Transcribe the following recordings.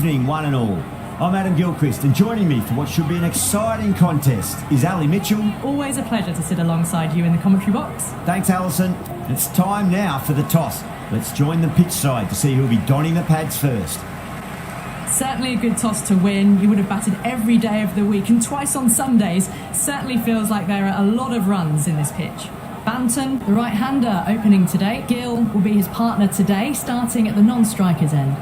evening, one and all. I'm Adam Gilchrist, and joining me for what should be an exciting contest is Ali Mitchell. Always a pleasure to sit alongside you in the commentary box. Thanks, Alison. It's time now for the toss. Let's join the pitch side to see who'll be donning the pads first. Certainly a good toss to win. You would have batted every day of the week and twice on Sundays. Certainly feels like there are a lot of runs in this pitch. Banton, the right-hander, opening today. Gill will be his partner today, starting at the non-striker's end.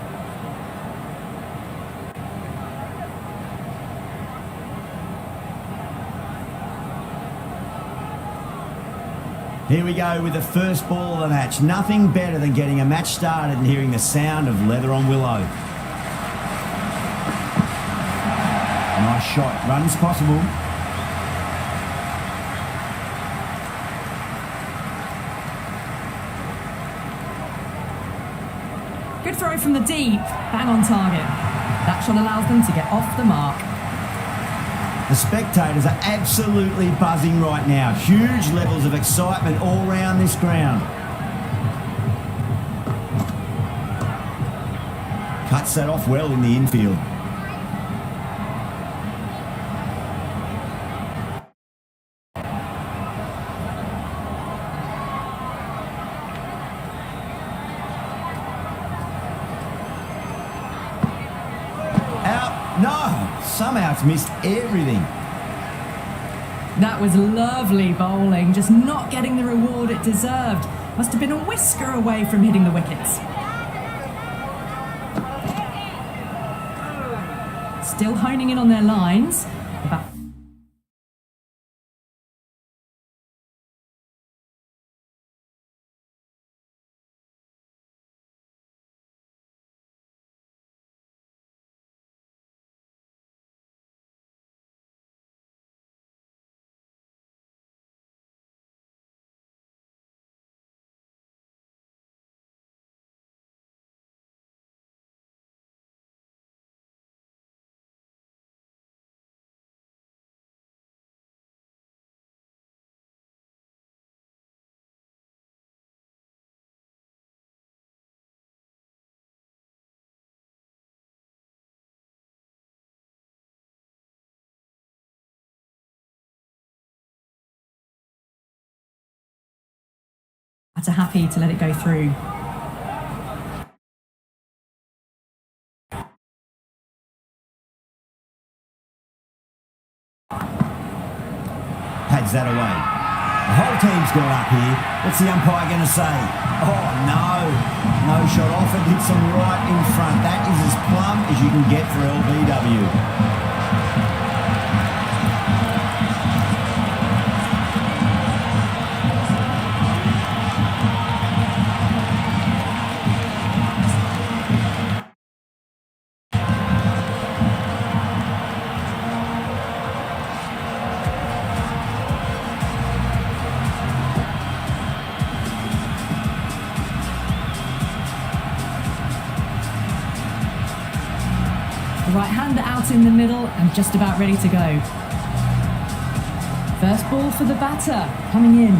Here we go with the first ball of the match. Nothing better than getting a match started and hearing the sound of leather on willow. Nice shot. Runs possible. Good throw from the deep. Bang on target. That shot allows them to get off the mark. The spectators are absolutely buzzing right now. Huge levels of excitement all round this ground. Cuts that off well in the infield. No, somehow it's missed everything. That was lovely bowling, just not getting the reward it deserved. Must have been a whisker away from hitting the wickets. Still honing in on their lines. Are happy to let it go through. Pads that away. The whole team's gone up here. What's the umpire going to say? Oh, no. No shot offered. Hits them right in front. That is as plumb as you can get for LBW. Right-hander out in the middle and just about ready to go. First ball for the batter, coming in.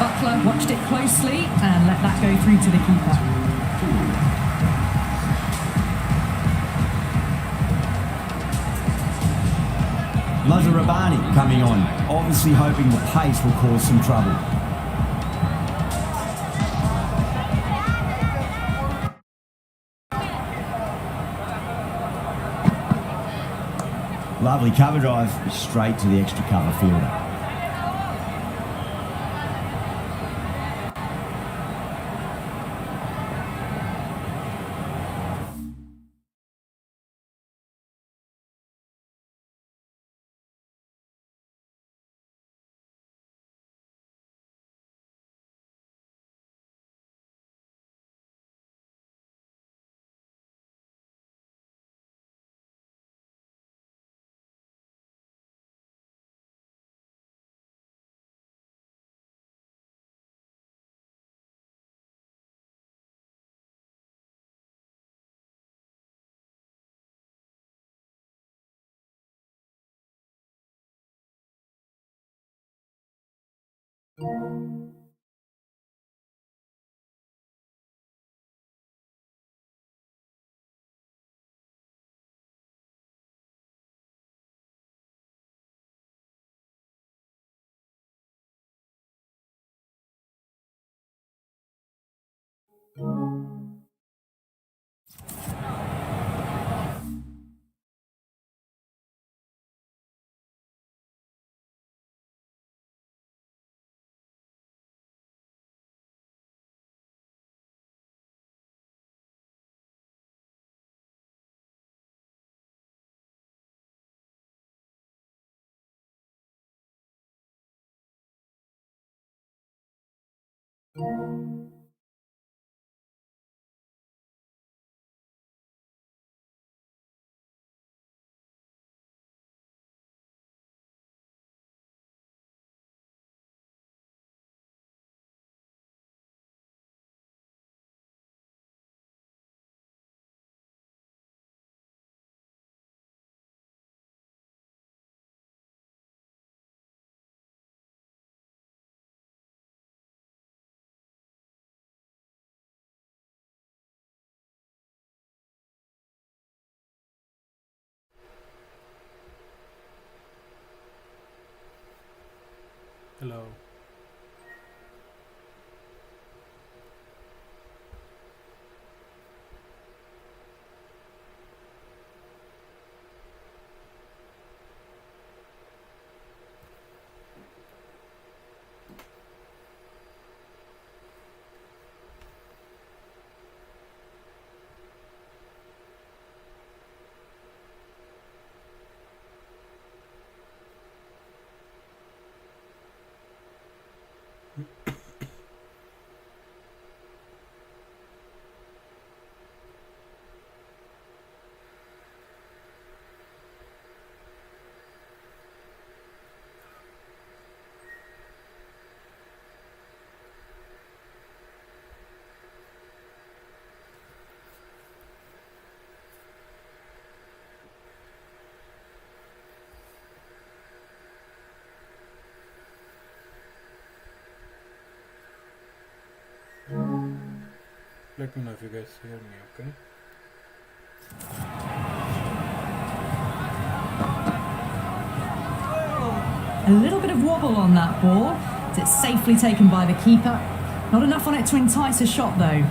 Buckler watched it closely and let that go through to the keeper. Rabani coming on, obviously hoping the pace will cause some trouble. Lovely cover drive, straight to the extra cover fielder. Hello. Let me know if you guys hear me, okay? A little bit of wobble on that ball. It's safely taken by the keeper. Not enough on it to entice a shot though.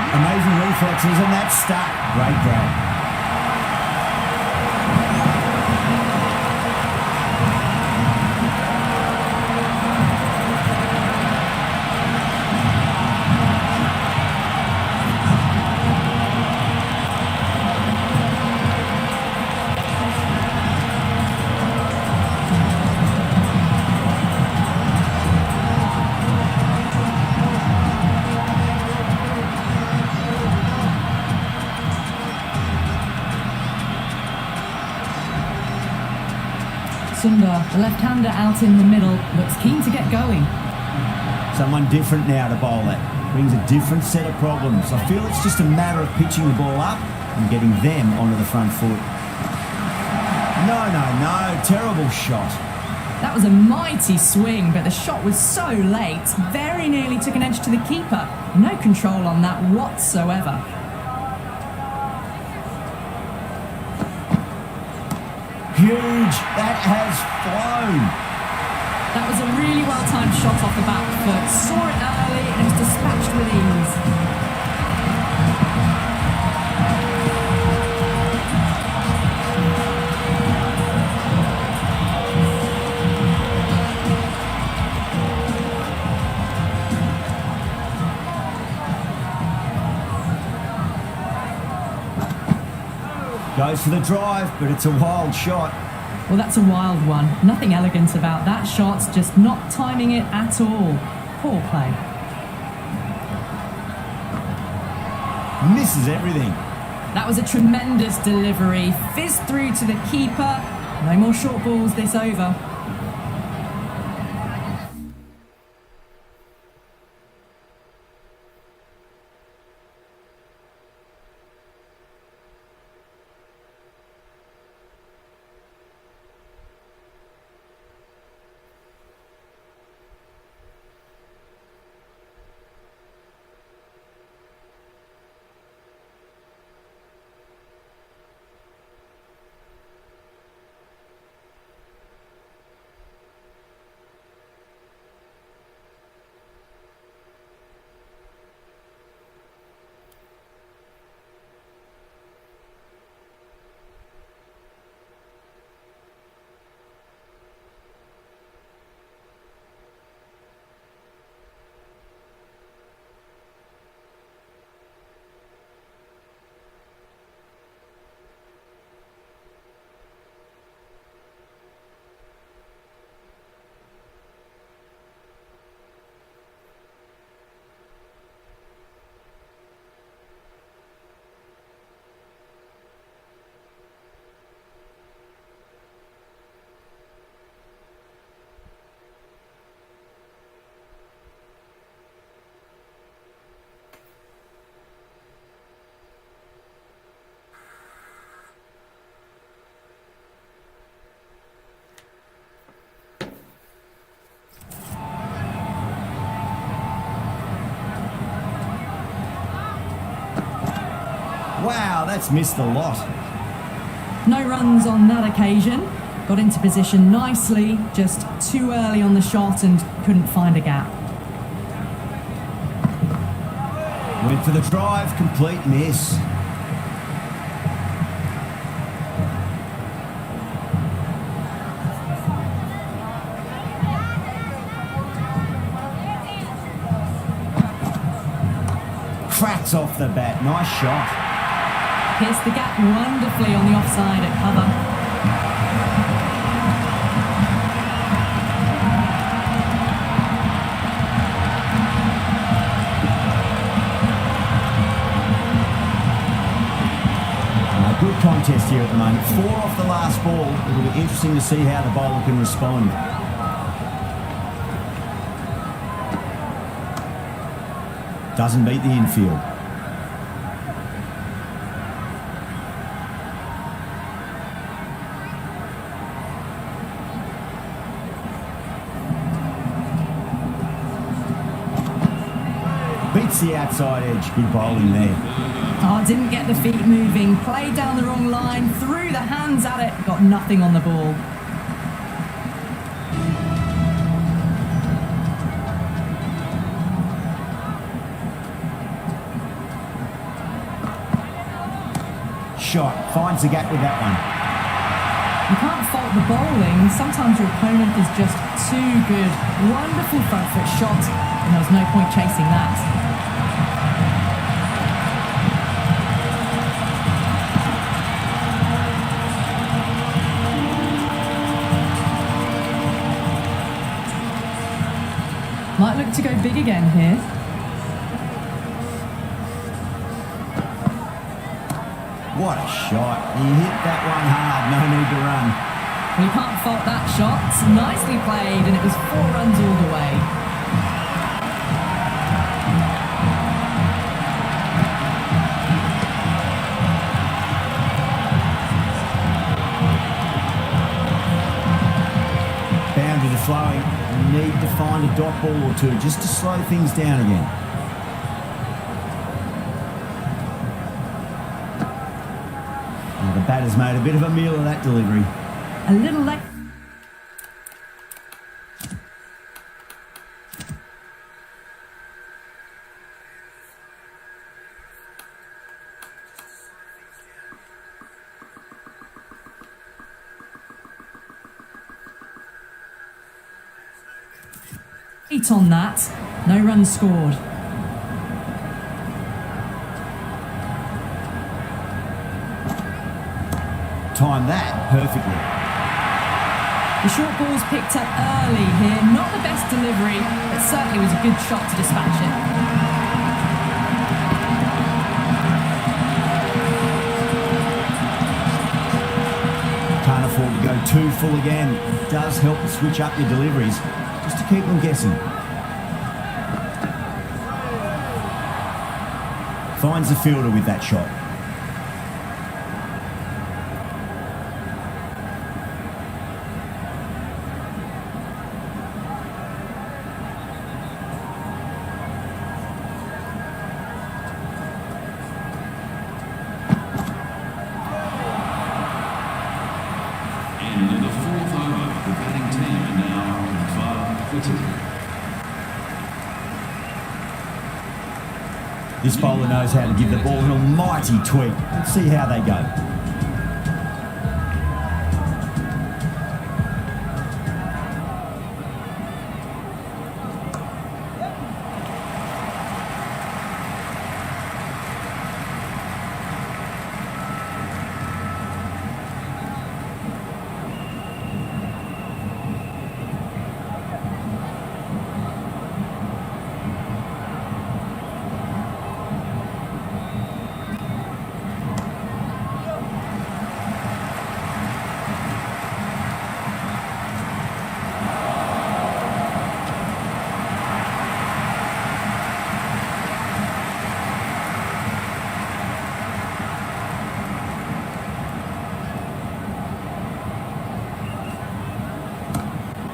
Amazing reflexes, and that's stuck. Great grab. The left-hander out in the middle, looks keen to get going. Someone different now to bowl it. Brings a different set of problems. I feel it's just a matter of pitching the ball up and getting them onto the front foot. No. Terrible shot. That was a mighty swing, but the shot was so late. Very nearly took an edge to the keeper. No control on that whatsoever. Huge. That has flown. That was a really well-timed shot off the back foot. Saw it early and it was dispatched with ease. Goes for the drive, but it's a wild shot. Well, that's a wild one. Nothing elegant about that shot, just not timing it at all. Poor play. Misses everything. That was a tremendous delivery. Fizzed through to the keeper. No more short balls this over. Wow, that's missed a lot. No runs on that occasion. Got into position nicely, just too early on the shot and couldn't find a gap. Went for the drive, complete miss. Cracks off the bat, nice shot. Pierced the gap wonderfully on the offside at cover. Good contest here at the moment. 4 off the last ball. It'll be interesting to see how the bowler can respond. Doesn't beat the infield. Beats the outside edge. Good bowling there. Oh, didn't get the feet moving, played down the wrong line, threw the hands at it, got nothing on the ball. Shot, finds the gap with that one. You can't fault the bowling, sometimes your opponent is just too good. Wonderful front foot shot, and there was no point chasing that. Might look to go big again here. What a shot. He hit that one hard, no need to run. Well, you can't fault that shot. Nicely played, and it was 4 runs all the way. Boundary to flowing. Need to find a dot ball or two just to slow things down again. Now the batter's made a bit of a meal of that delivery. A little late. On that, no runs scored. Timed that perfectly. The short ball's picked up early here, not the best delivery, but certainly was a good shot to dispatch it. Can't afford to go too full again. It does help to switch up your deliveries just to keep them guessing. Finds the fielder with that shot. And in the 4th over, the batting team are now club-footed. This bowler knows how to give the ball an almighty tweak. Let's see how they go.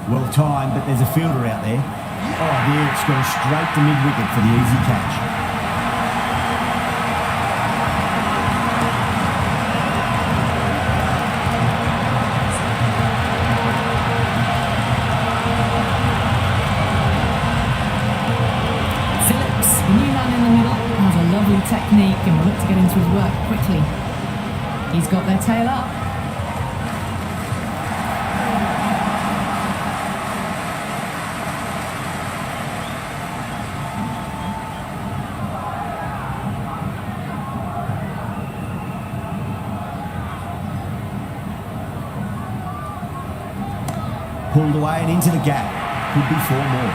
Well timed, but there's a fielder out there. Oh, there, it's gone straight to mid-wicket for the easy catch. team will look to get into his work quickly. He's got their tail up. Pulled away and into the gap. Could be 4 more.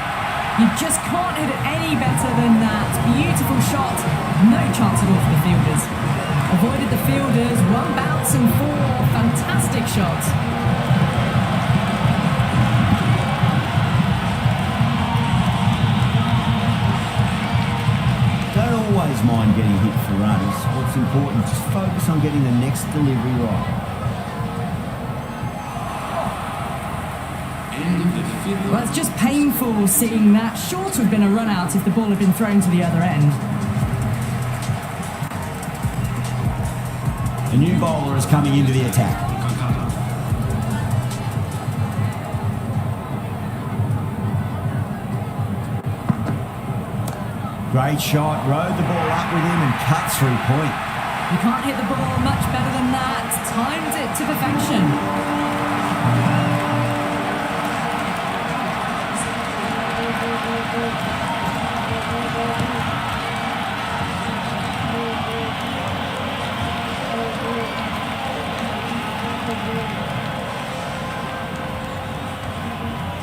You just can't hit it any better than that. Beautiful shot. No chance at all for the fielders. Avoided the fielders. 1 bounce and 4. Fantastic shot. Don't always mind getting hit for runners. What's important is just focus on getting the next delivery right. Well, it's just painful seeing that. Sure to have been a run out if the ball had been thrown to the other end. A new bowler is coming into the attack. Great shot, rode the ball up with him and cut through point. You can't hit the ball much better than that. Timed it to perfection.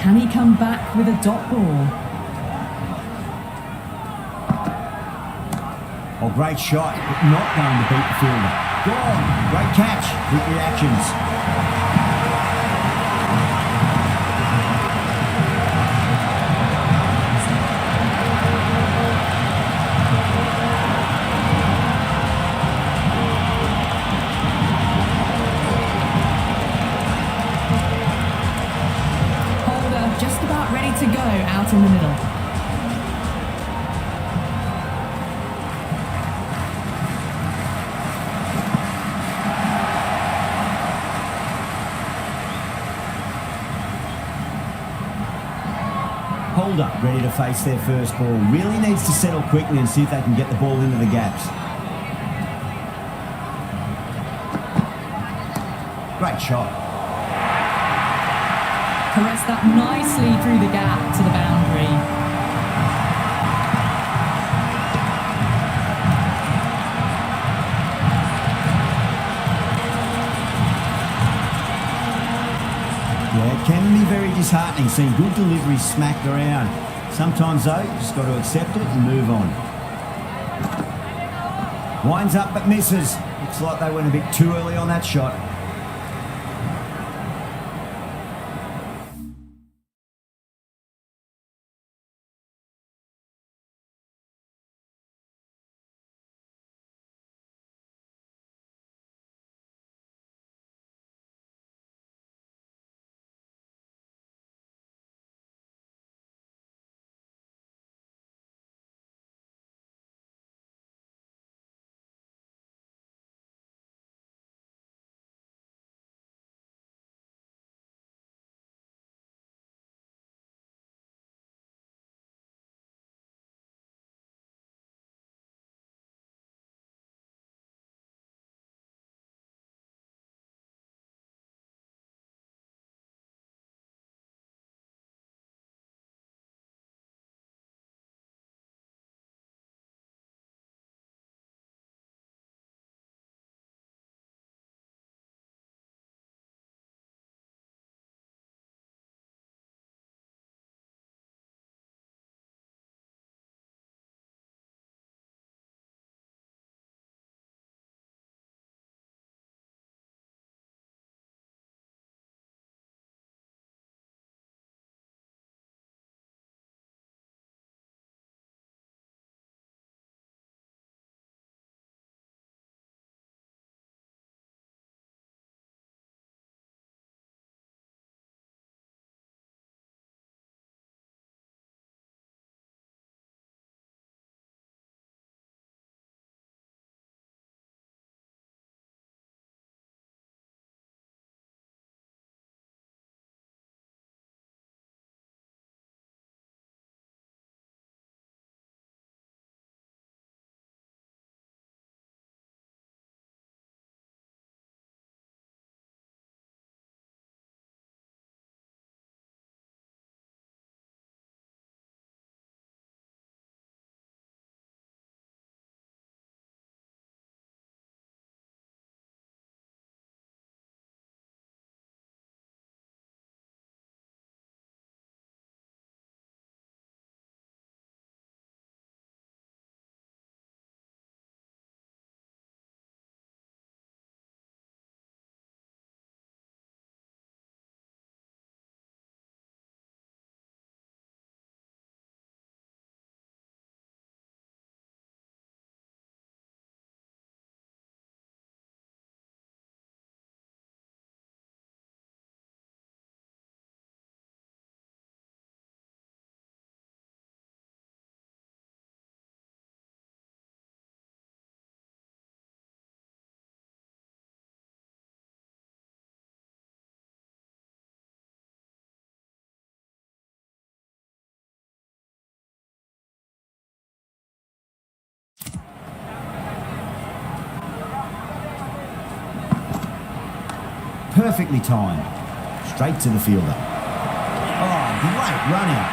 Can he come back with a dot ball? Oh, great shot, but not going to beat the fielder. Gone, great catch, quick reactions. Just about ready to go out in the middle. Hold up, ready to face their first ball. Really needs to settle quickly and see if they can get the ball into the gaps. Great shot. Caressed that nicely through the gap to the boundary. Yeah, it can be very disheartening seeing good deliveries smacked around. Sometimes though, you just got to accept it and move on. Winds up but misses. Looks like they went a bit too early on that shot. Perfectly timed. Straight to the fielder. Oh, great run out.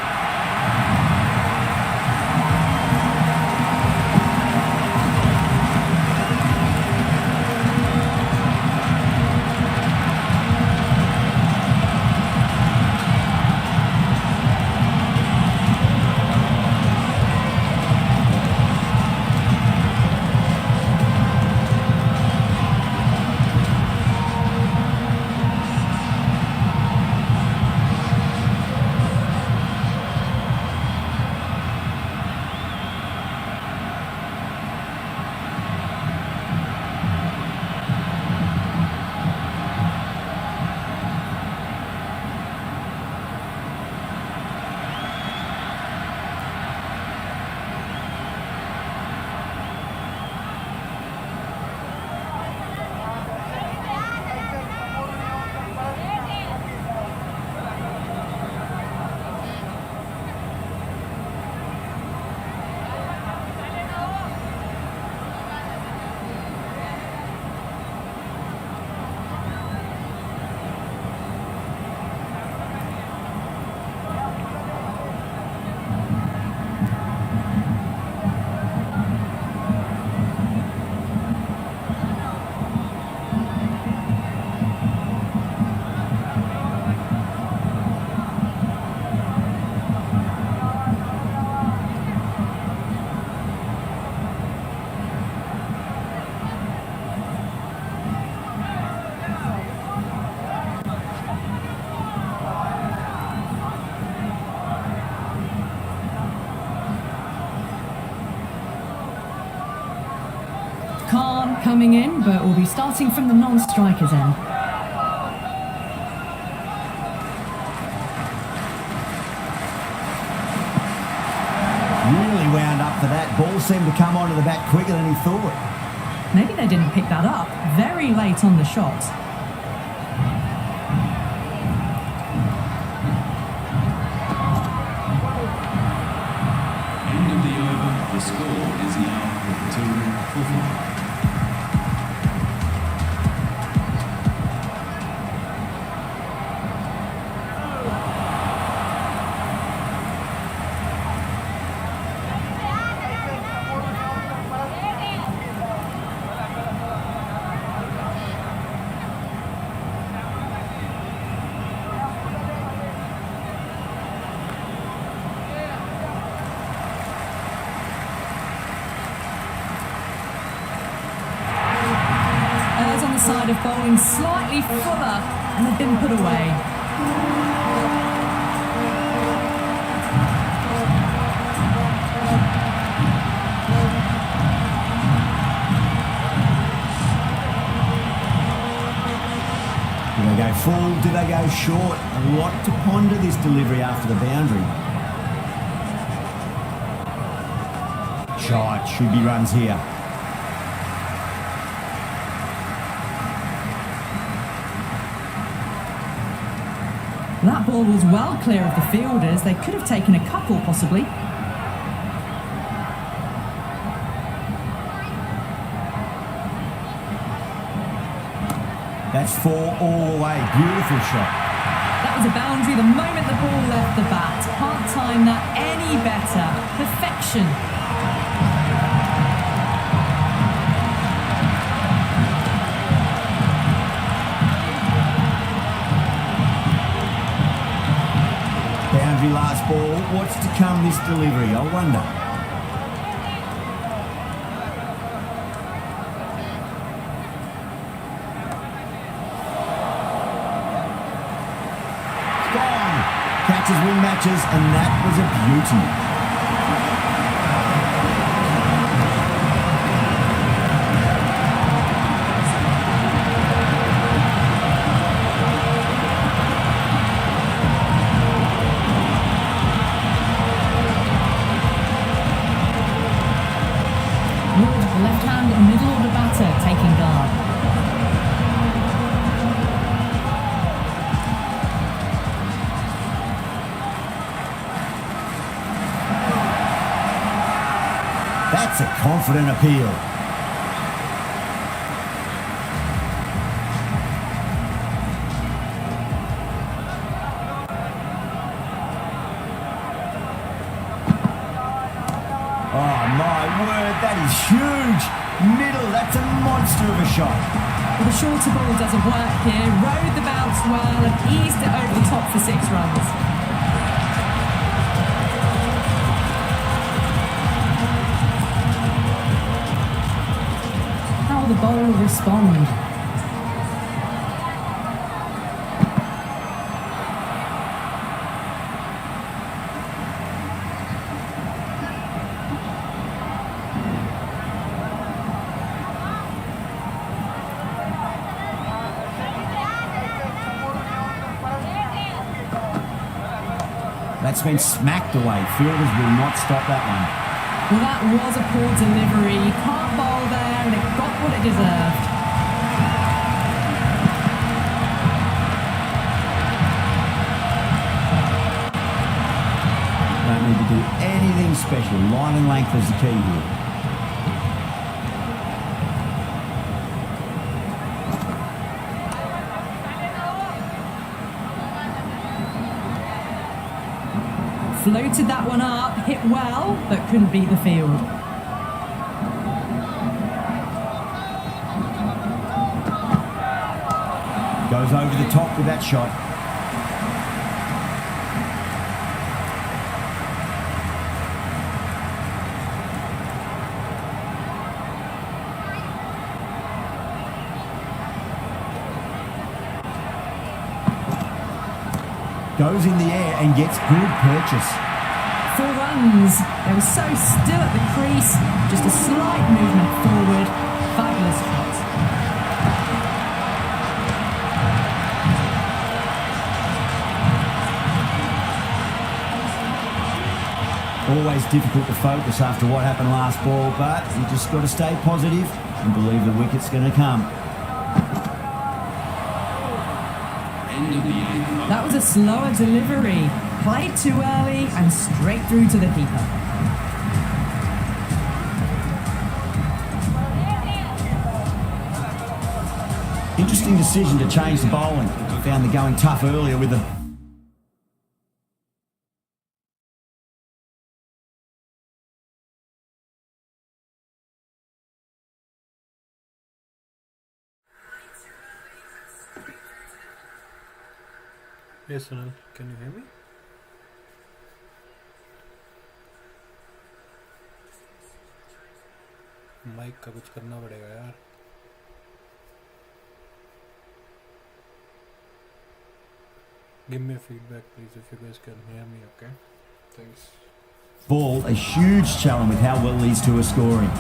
Coming in, but we'll be starting from the non-strikers end. Really wound up for that. Ball seemed to come onto the bat quicker than he thought. Maybe they didn't pick that up. Very late on the shot. End of the over. The score is now 2-4. Side of bowling slightly fuller and they've been put away. Do they go full? Do they go short? A lot to ponder this delivery after the boundary. Shot, should be runs here. That ball was well clear of the fielders. They could have taken a couple, possibly. That's 4 all the way. Beautiful shot. That was a boundary the moment the ball left the bat. Can't time that any better. Perfection. Last ball. What's to come this delivery? I wonder. It's gone. Catches win matches, and that was a beauty. Left-hand middle order batter taking guard. That's a confident appeal. My word, that is huge. Middle, that's a monster of a shot. Well, the shorter ball doesn't work here. Rode the bounce well and eased it over the top for 6 runs. How will the bowler respond? That's been smacked away. Fielders will not stop that one. Well, that was a poor delivery. You can't bowl there, and it got what it deserved. Don't need to do anything special. Line and length is the key here. Floated that one up, hit well, but couldn't beat the field. Goes over the top with that shot. Goes in the air and gets good purchase. 4 runs. They were so still at the crease. Just a slight movement forward. Fabulous shot. Always difficult to focus after what happened last ball, but you just got to stay positive and believe the wicket's going to come. That was a slower delivery. Played too early and straight through to the keeper. Interesting decision to change the bowling. Found the going tough earlier with the... Yes, Sunil, can you hear me? Mic का कुछ करना पड़ेगा यार. Give me a feedback please if you guys can hear me, okay? Thanks. Ball, a huge challenge with how well these two are scoring.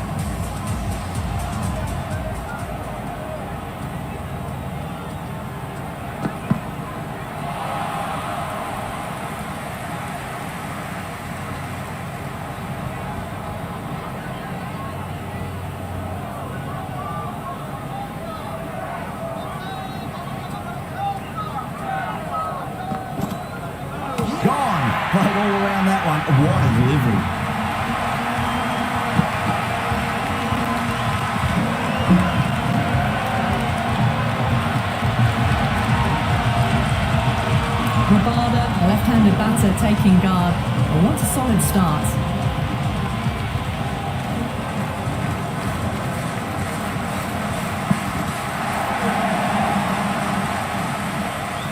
Played all around that one. What a delivery. Rabada, a left-handed batter taking guard. Well, what a solid start.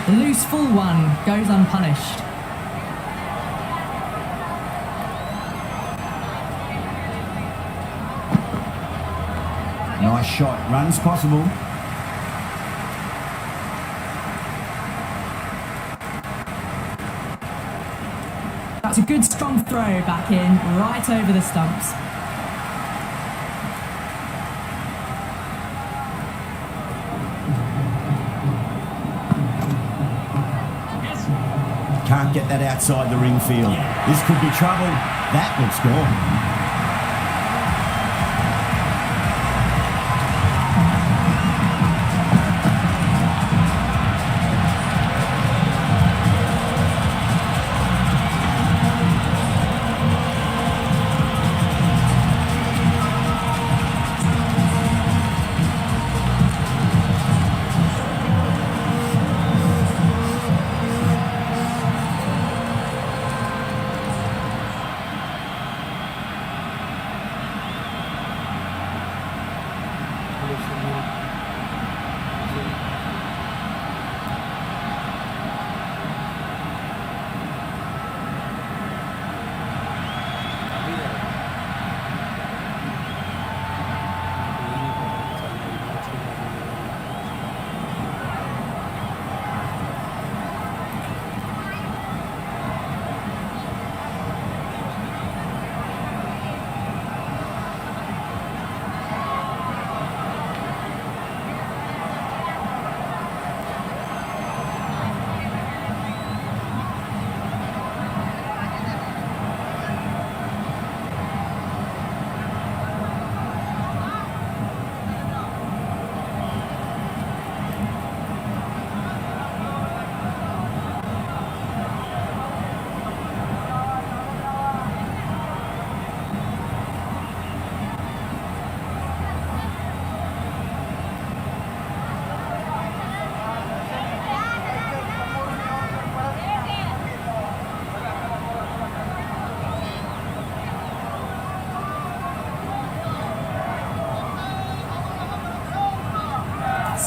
The loose full one goes unpunished. Nice shot. Runs possible. That's a good strong throw back in, right over the stumps. Can't get that outside the ring field. This could be trouble. That looks gone.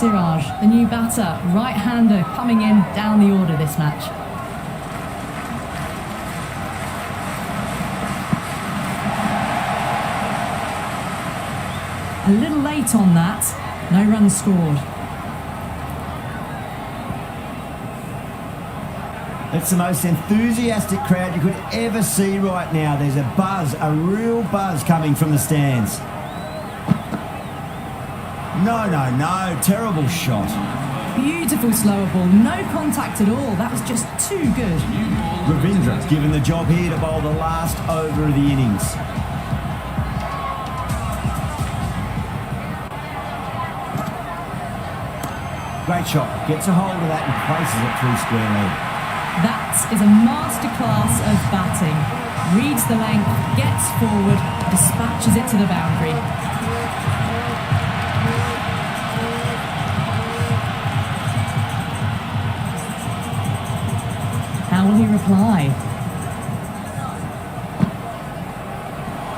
Siraj, the new batter, right-hander, coming in down the order this match. A little late on that, no runs scored. It's the most enthusiastic crowd you could ever see right now. There's a buzz, a real buzz coming from the stands. No, terrible shot. Beautiful slower ball, no contact at all. That was just too good. Ravindra given the job here to bowl the last over of the innings. Great shot, gets a hold of that and places it through square leg. That is a masterclass of batting. Reads the length, gets forward, dispatches it to the boundary. How will he reply?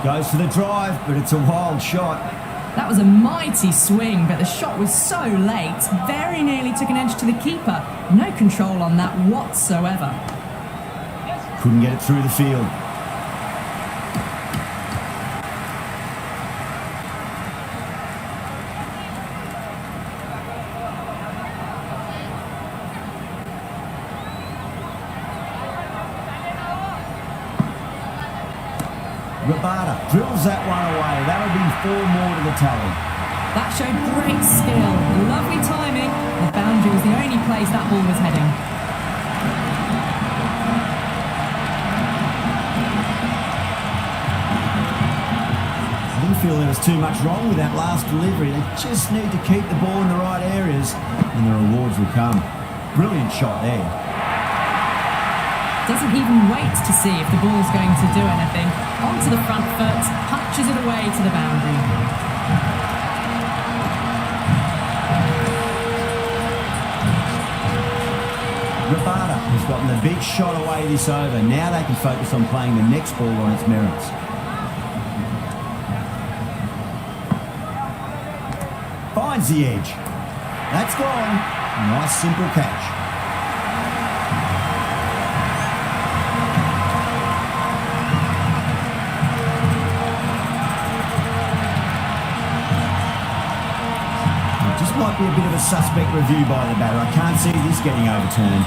Goes for the drive, but it's a wild shot. That was a mighty swing, but the shot was so late. Very nearly took an edge to the keeper. No control on that whatsoever. Couldn't get it through the field. Virat drills that one away. That'll be 4 more to the tally. That showed great skill. Lovely timing. The boundary was the only place that ball was heading. I didn't feel there was too much wrong with that last delivery. They just need to keep the ball in the right areas and the rewards will come. Brilliant shot there. Doesn't even wait to see if the ball's going to do anything. Onto the front foot, punches it away to the boundary. Virat has gotten the big shot away this over. Now they can focus on playing the next ball on its merits. Finds the edge. That's gone. Nice simple catch. Might be a bit of a suspect review by the batter. I can't see this getting overturned.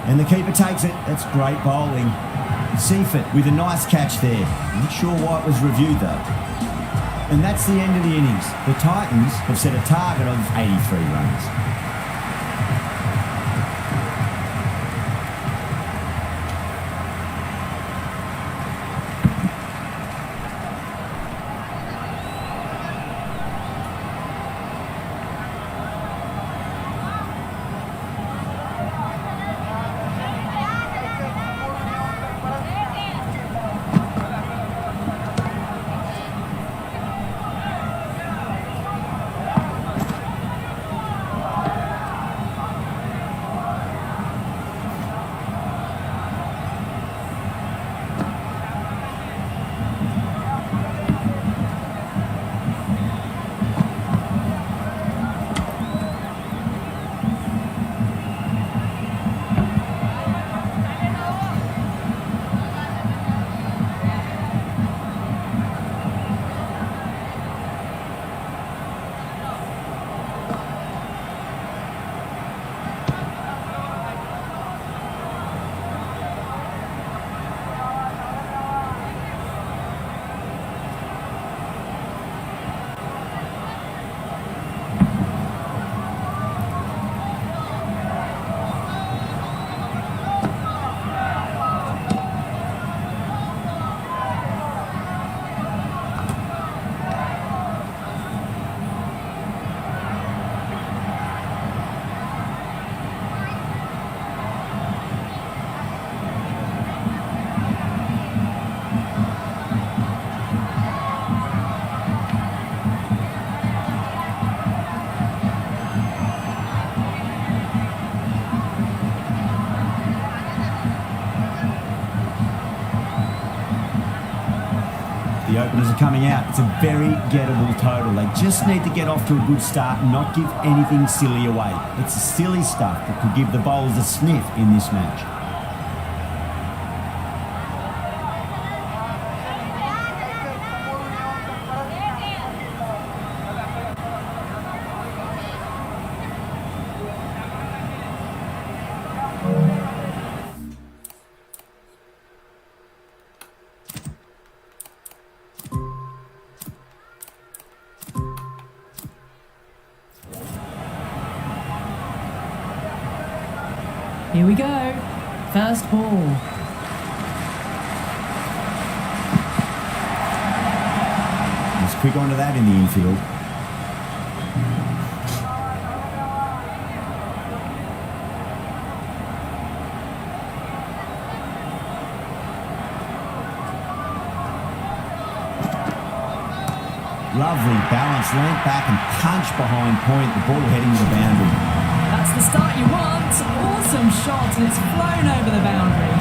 And the keeper takes it. That's great bowling. Seaford with a nice catch there. Not sure why it was reviewed though. And that's the end of the innings. The Titans have set a target of 83 runs. The openers are coming out. It's a very gettable total. They just need to get off to a good start and not give anything silly away. It's the silly stuff that could give the bowlers a sniff in this match. Here we go. First ball. He's quick onto that in the infield. Lovely balance, leant back and punch behind point. The ball heading to the boundary. That's the start you want. Awesome shot, and it's flown over the boundary.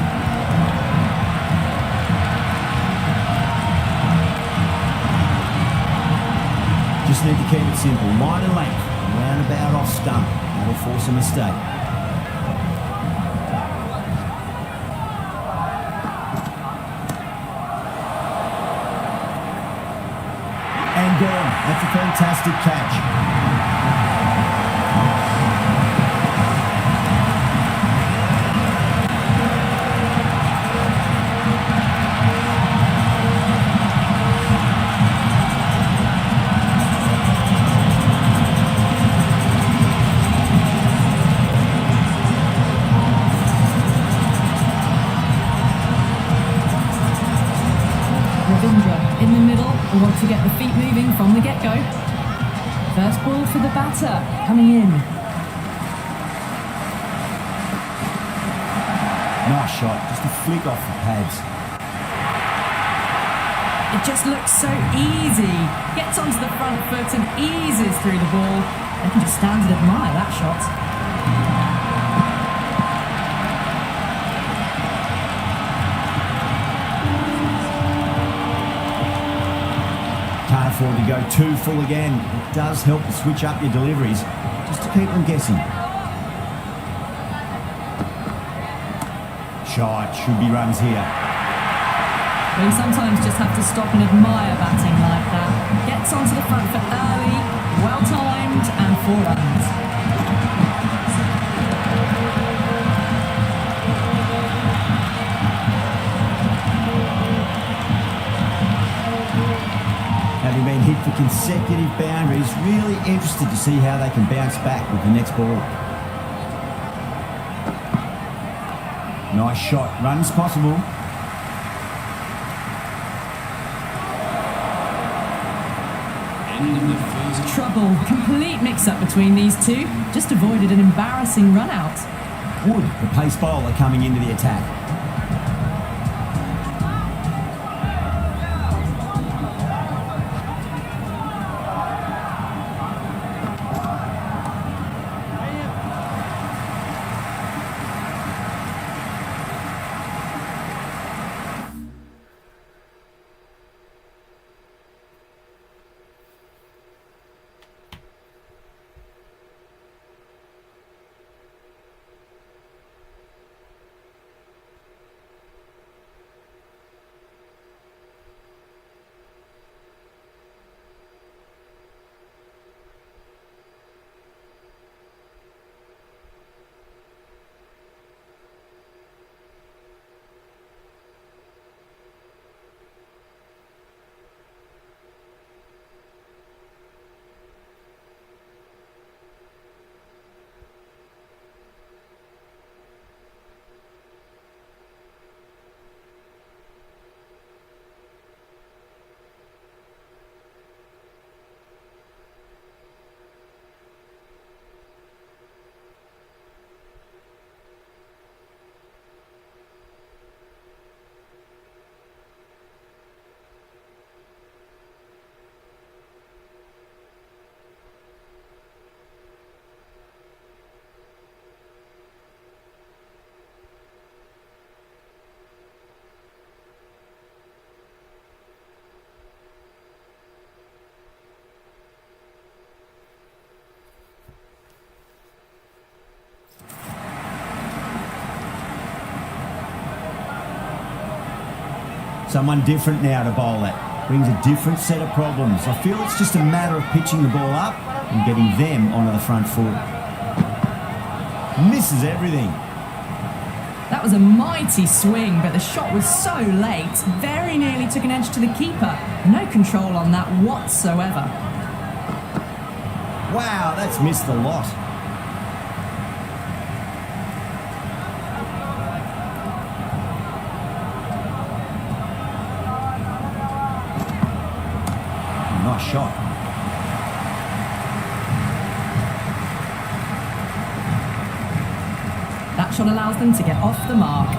Just need to keep it simple. Line and length. Roundabout off stump. That'll force a mistake. And gone. That's a fantastic catch. In the middle, we want to get the feet moving from the get-go. First ball for the batter, coming in. Nice shot, just a flick off the pads. It just looks so easy. Gets onto the front foot and eases through the ball. They can just stand and admire that shot. Can't afford to go too full again. It does help to switch up your deliveries, just to keep them guessing. Shot, should be runs here. Well, you sometimes just have to stop and admire batting like that. Gets onto the front foot early, well timed, and 4 runs. Having been hit for consecutive boundaries, really interested to see how they can bounce back with the next ball. Nice shot, runs possible. End of the first. Trouble, complete mix-up between these two. Just avoided an embarrassing run-out. Wood, the pace bowler coming into the attack. Someone different now to bowl it. Brings a different set of problems. I feel it's just a matter of pitching the ball up and getting them onto the front foot. Misses everything. That was a mighty swing, but the shot was so late. Very nearly took an edge to the keeper. No control on that whatsoever. Wow, that's missed the lot. Nice shot. That shot allows them to get off the mark.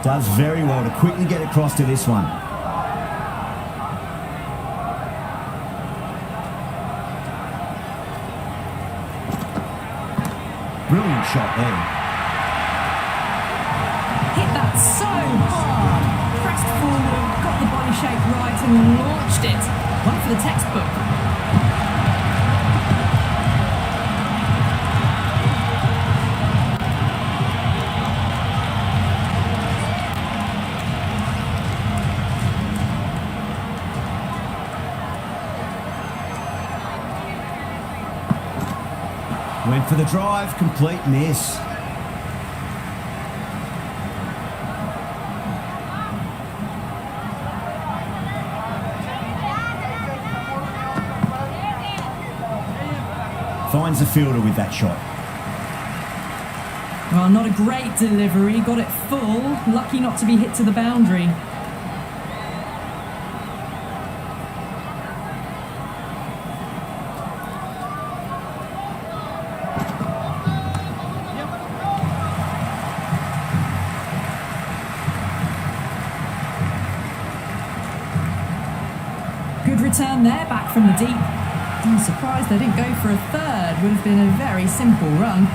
Does very well to quickly get across to this one. Brilliant shot there. Hit that so hard. Pressed forward, got the body shape right and launched it. One for the textbook. Went for the drive, complete miss. Finds the fielder with that shot. Well, not a great delivery, got it full. Lucky not to be hit to the boundary. Good return there, back from the deep. I'm surprised they didn't go for a third. Would have been a very simple run.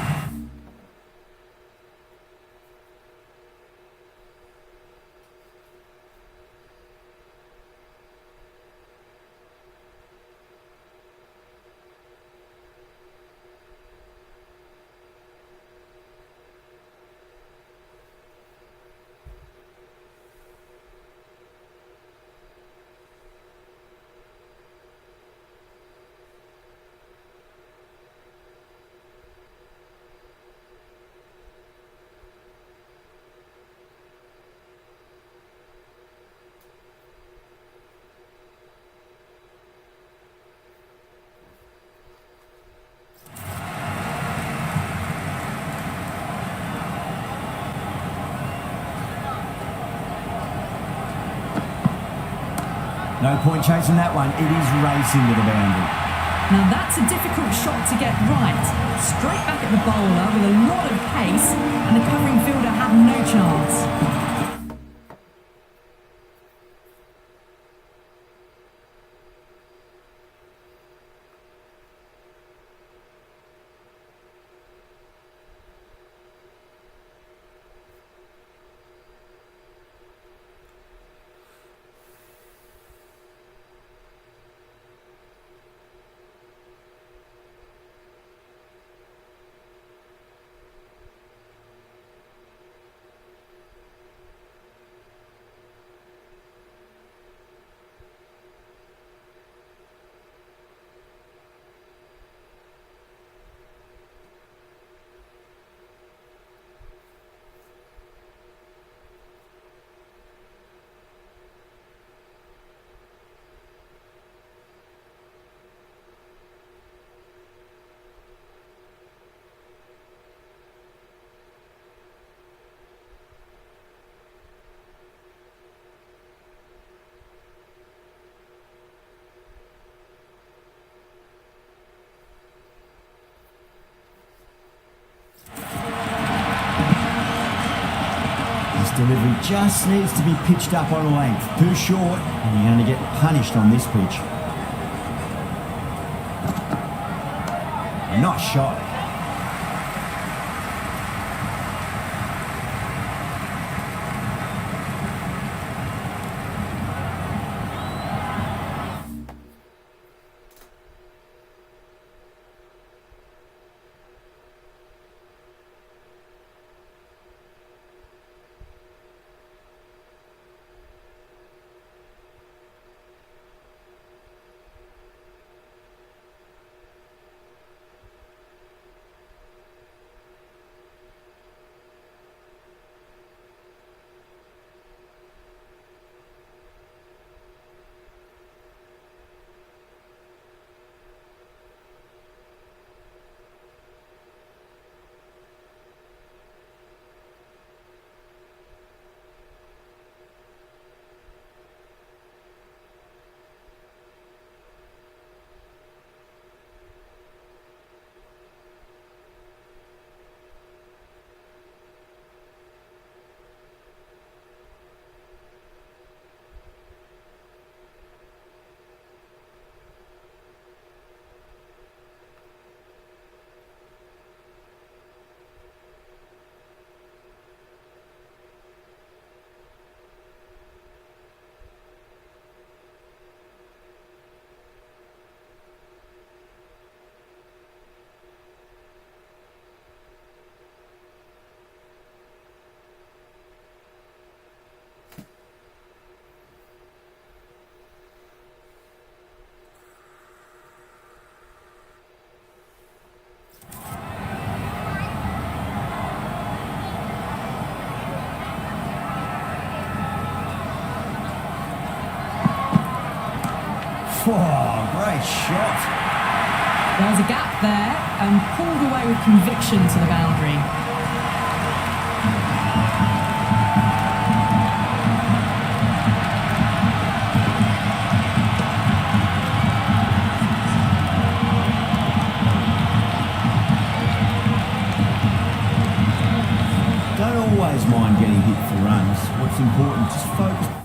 No point chasing that one. It is racing to the boundary. Now that's a difficult shot to get right. Straight back at the bowler with a lot of pace, and the covering fielder had no chance. delivery just needs to be pitched up on length. Too short, and you're going to get punished on this pitch. A nice shot. Oh, great shot. There was a gap there and pulled away with conviction to the boundary. Don't always mind getting hit for runs. What's important, just focus.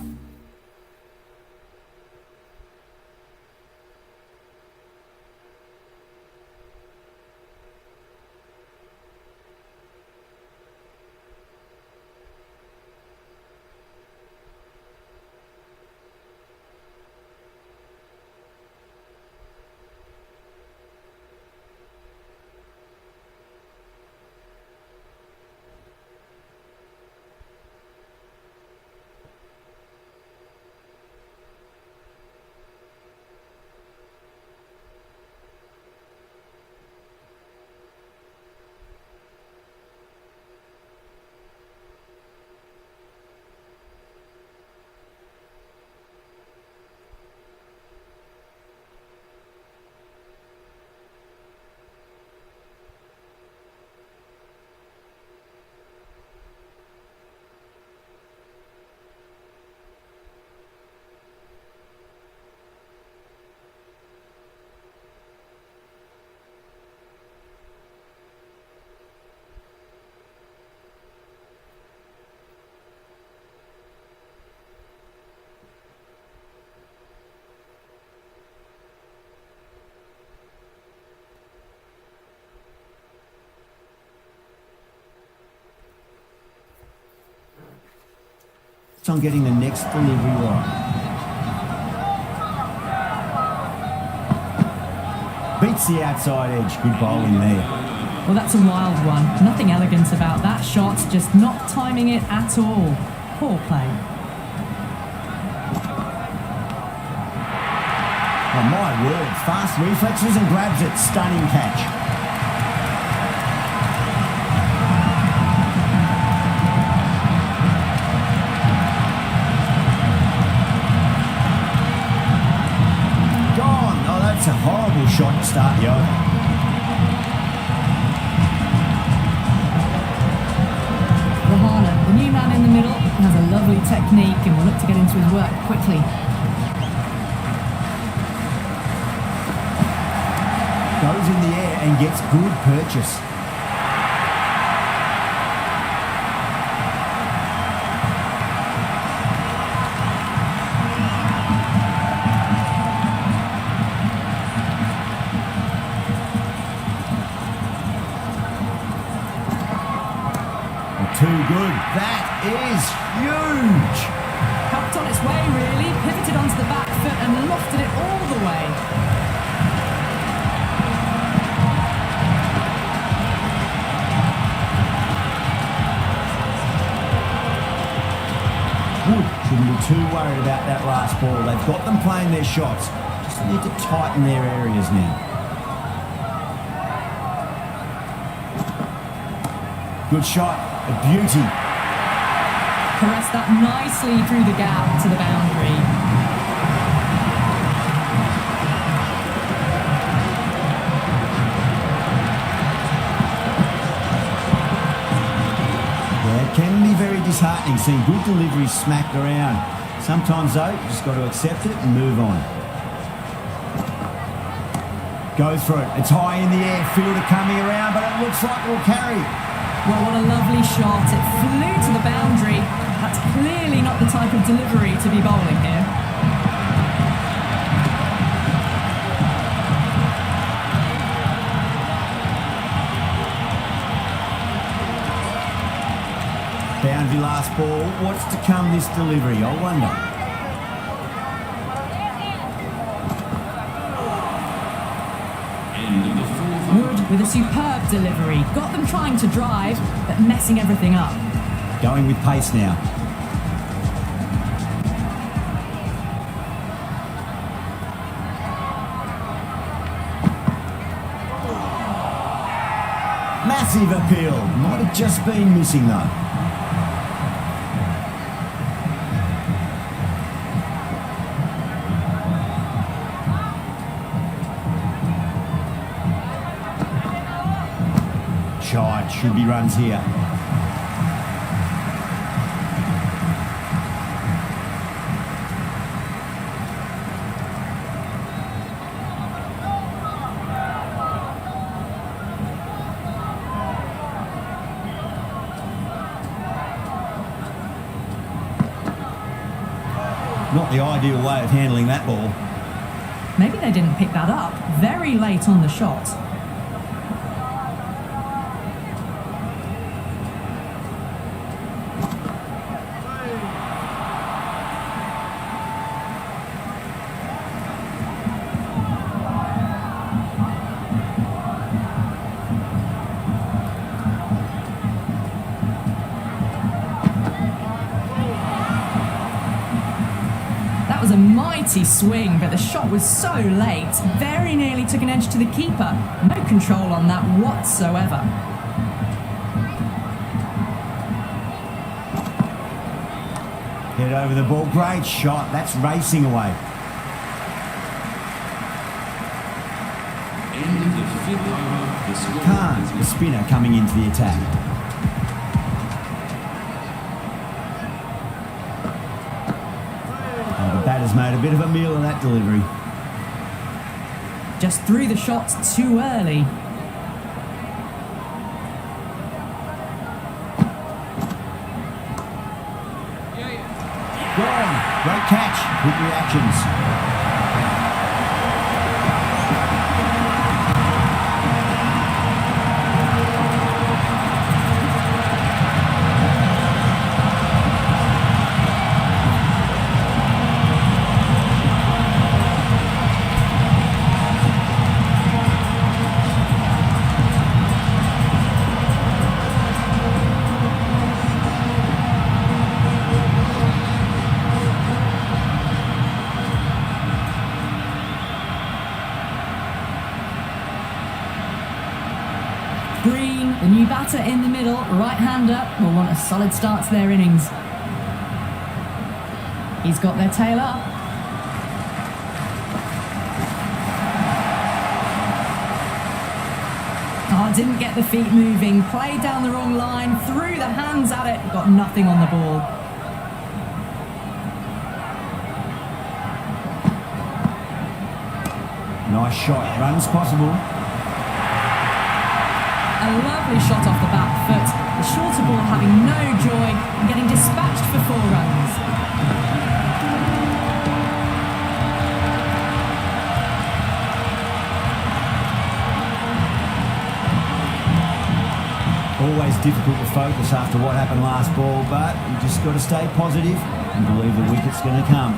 On getting the next delivery right. Beats the outside edge. Good bowling there. Well, that's a wild one. Nothing elegant about that shot, just not timing it at all. Poor play. Oh my word, fast reflexes and grabs it. Stunning catch. It's a horrible shot to start the over. Rohit, the new man in the middle, has a lovely technique and will look to get into his work quickly. Goes in the air and gets good purchase. Too good. That is huge. Helped on its way, really. Pivoted onto the back foot and lofted it all the way. Wood shouldn't be too worried about that last ball. They've got them playing their shots. Just need to tighten their areas now. Good shot. A beauty. Caressed that nicely through the gap to the boundary. Yeah, it can be very disheartening seeing good deliveries smacked around. Sometimes though, you just got to accept it and move on. Goes for it. It's high in the air. Fielder coming around, but it looks like it'll carry. Well, what a lovely shot. It flew to the boundary. That's clearly not the type of delivery to be bowling here. Boundary last ball. What's to come this delivery? I wonder. End of the fourth Wood with a superb delivery. Got them trying to drive, but messing everything up. Going with pace now. Massive appeal. Might have just been missing though. Shide. Should be runs here. Not the ideal way of handling that ball. Maybe they didn't pick that up. Very late on the shot. Was a mighty swing, but the shot was so late. Very nearly took an edge to the keeper. No control on that whatsoever. Head over the ball. Great shot. That's racing away. End of the fifth over. The score Khan, the spinner, coming into the attack. Batter's made a bit of a meal of that delivery. Just threw the shot too early. Gone. Great catch. Quick reactions. Green, the new batter in the middle, right-hander, will want a solid start to their innings. He's got their tail up. Oh, didn't get the feet moving, played down the wrong line, threw the hands at it, got nothing on the ball. Nice shot. Runs possible. A lovely shot off the back foot. The shorter ball having no joy and getting dispatched for 4 runs. always difficult to focus after what happened last ball, but you just got to stay positive and believe the wicket's going to come.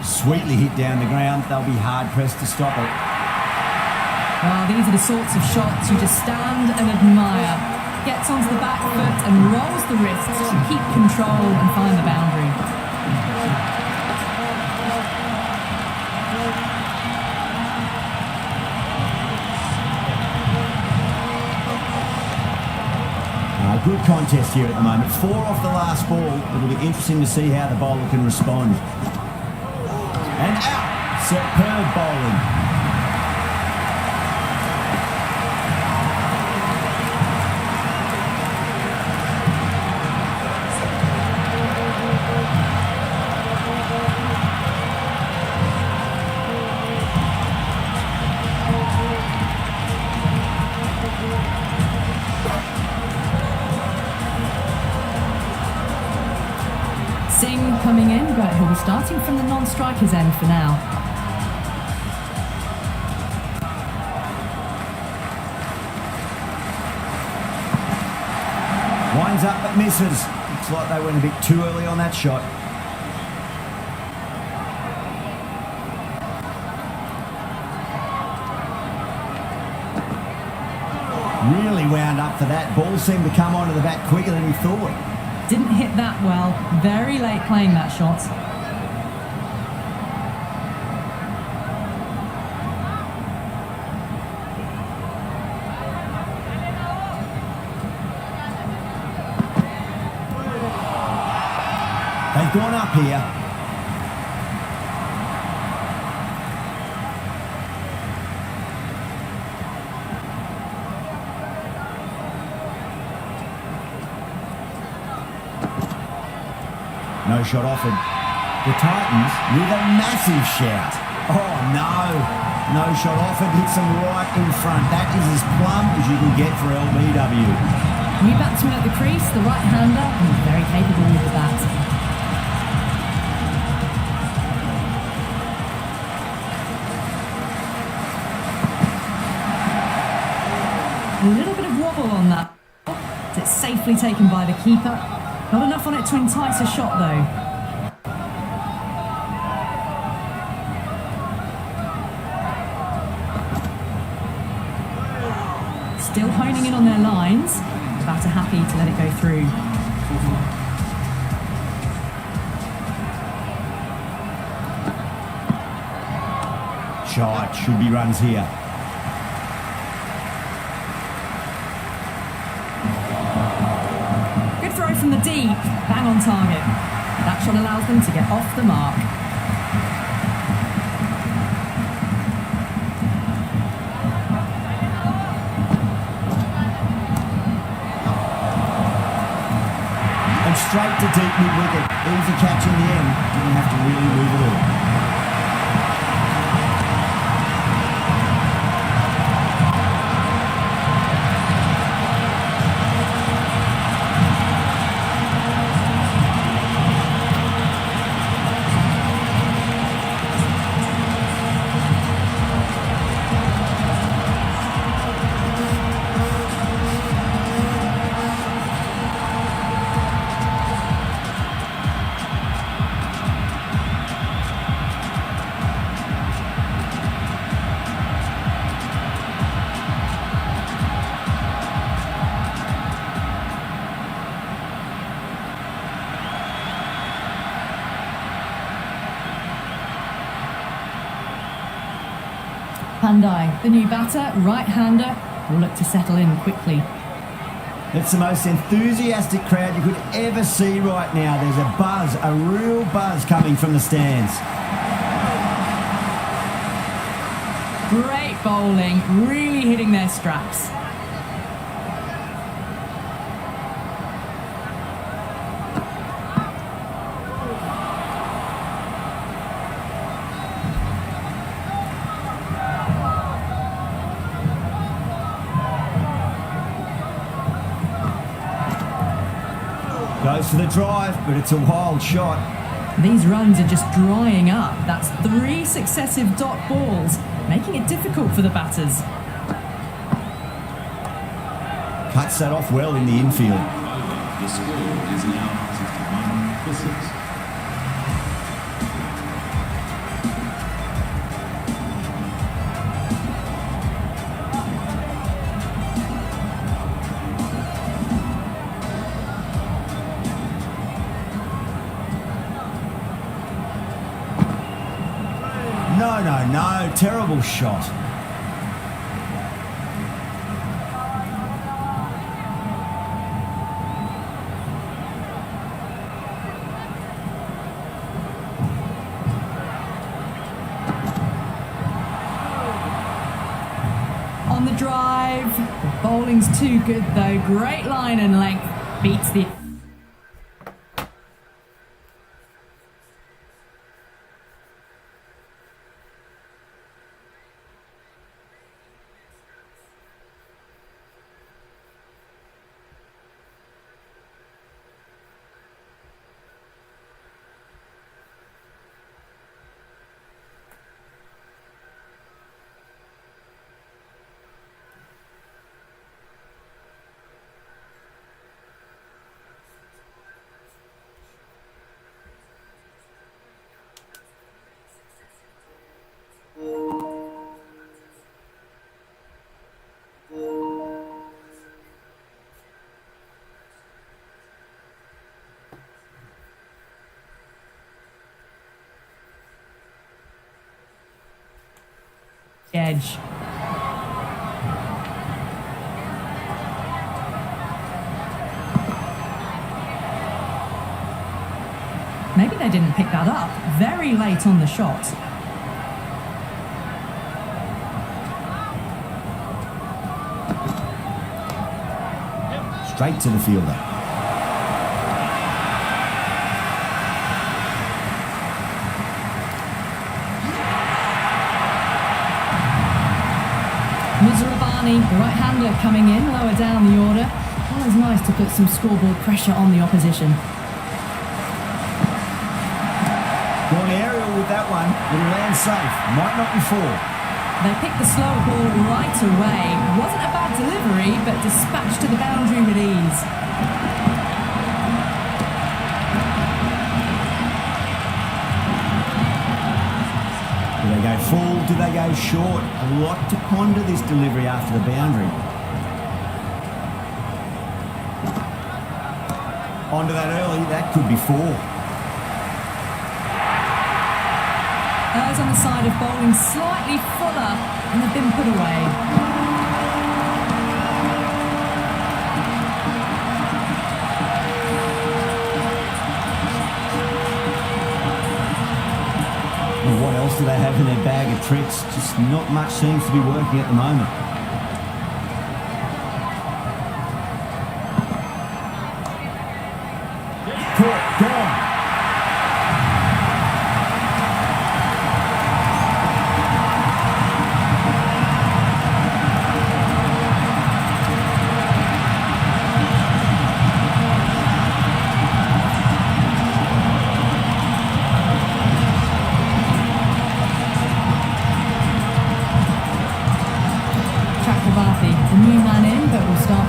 Sweetly hit down the ground. They'll be hard-pressed to stop it. Well, these are the sorts of shots you just stand and admire. Gets onto the back foot and rolls the wrists to keep control and find the boundary. Good contest here at the moment. 4 off the last ball. It'll be interesting to see how the bowler can respond. And out. Superb bowling. Coming in, but he'll be starting from the non-striker's end for now. Winds up but misses. Looks like they went a bit too early on that shot. Really wound up for that. Ball seemed to come onto the bat quicker than he thought. Didn't hit that well. Very late playing that shot. They've gone up here. No shot offered. The Titans with a massive shout. Oh no, no shot offered, hits them right in front. That is as plumb as you can get for LBW. New batsman at the crease, the right-hander, and he's very capable with the bat. A little bit of wobble on that. It's safely taken by the keeper. Not enough on it to entice a shot though. Still honing in on their lines. Batter happy to let it go through. Shot, should be runs here. From the deep, bang on target. That shot allows them to get off the mark. And straight to deep mid-wicket. Easy catch in the end. Didn't have to really move it all. Pandai, the new batter, right-hander, will look to settle in quickly. It's the most enthusiastic crowd you could ever see right now. There's a buzz, a real buzz coming from the stands. Great bowling, really hitting their straps. Goes for the drive, but it's a wild shot. These runs are just drying up. That's 3 successive dot balls, making it difficult for the batters. Cuts that off well in the infield. The score is now 61-6. No, terrible shot. On the drive, the bowling's too good though. Great line and length, beats the... edge. Maybe they didn't pick that up. Very late on the shot. Straight to the fielder. The right-hander coming in, lower down the order. Always nice to put some scoreboard pressure on the opposition. Gone aerial with that one. It'll land safe. Might not be four. They picked the slower ball right away. Wasn't a bad delivery, but dispatched to the boundary with ease. Do they go full? Do they go short? A lot to ponder this delivery after the boundary. Onto that early, that could be four. Errs on the side of bowling slightly fuller, and they've been put away. What else do they have in their bag of tricks? Just not much seems to be working at the moment. Caught, gone.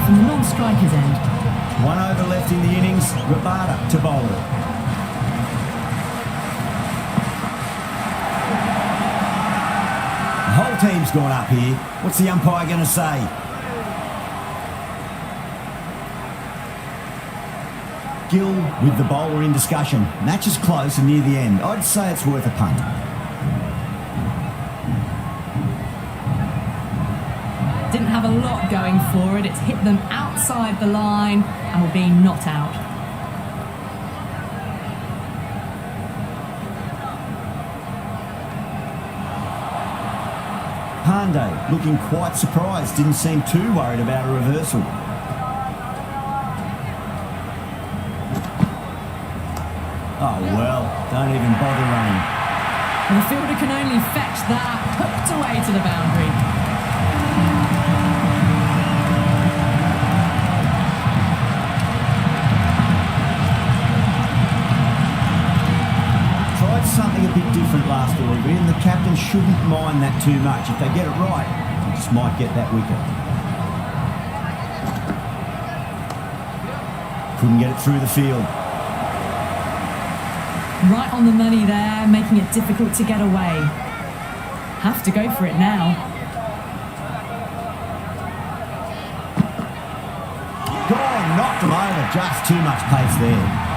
From the non-striker's end. 1 over left in the innings. Virat to bowl it. The whole team's gone up here. What's the umpire going to say? Gill with the bowler in discussion. Match is close and near the end. I'd say it's worth a punt. Didn't have a lot going for it. It's hit them outside the line and will be not out. Pandey looking quite surprised. Didn't seem too worried about a reversal. Oh well, don't even bother running. And the fielder can only fetch that, hooked away to the boundary. Something a bit different last delivery, and the captain shouldn't mind that too much. If they get it right, they just might get that wicket. Couldn't get it through the field. Right on the money there, making it difficult to get away. Have to go for it now. Gone, knocked him over. Just too much pace there.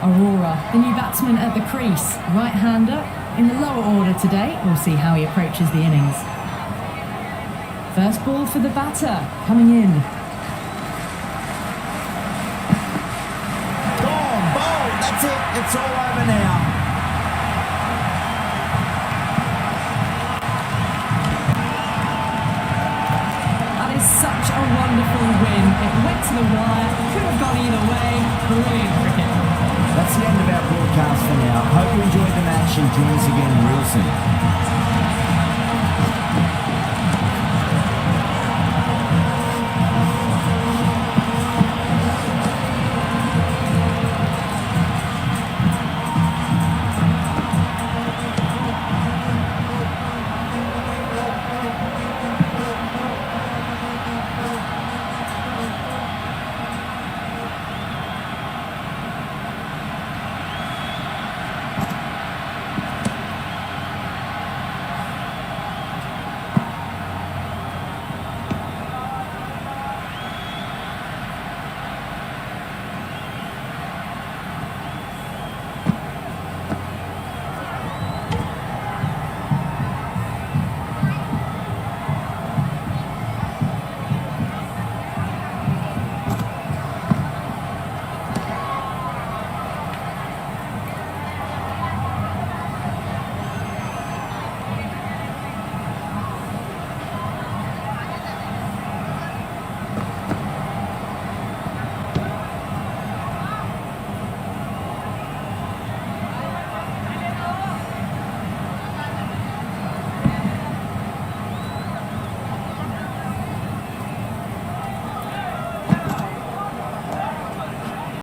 Aurora, the new batsman at the crease, right-hander in the lower order today. We'll see how he approaches the innings. First ball for the batter, coming in. Gone, bowled, that's it. It's all over now. That is such a wonderful win. It went to the wire, could have gone either way. Brilliant cricket. That's the end of our broadcast for now. Hope you enjoyed the match and join us again real soon.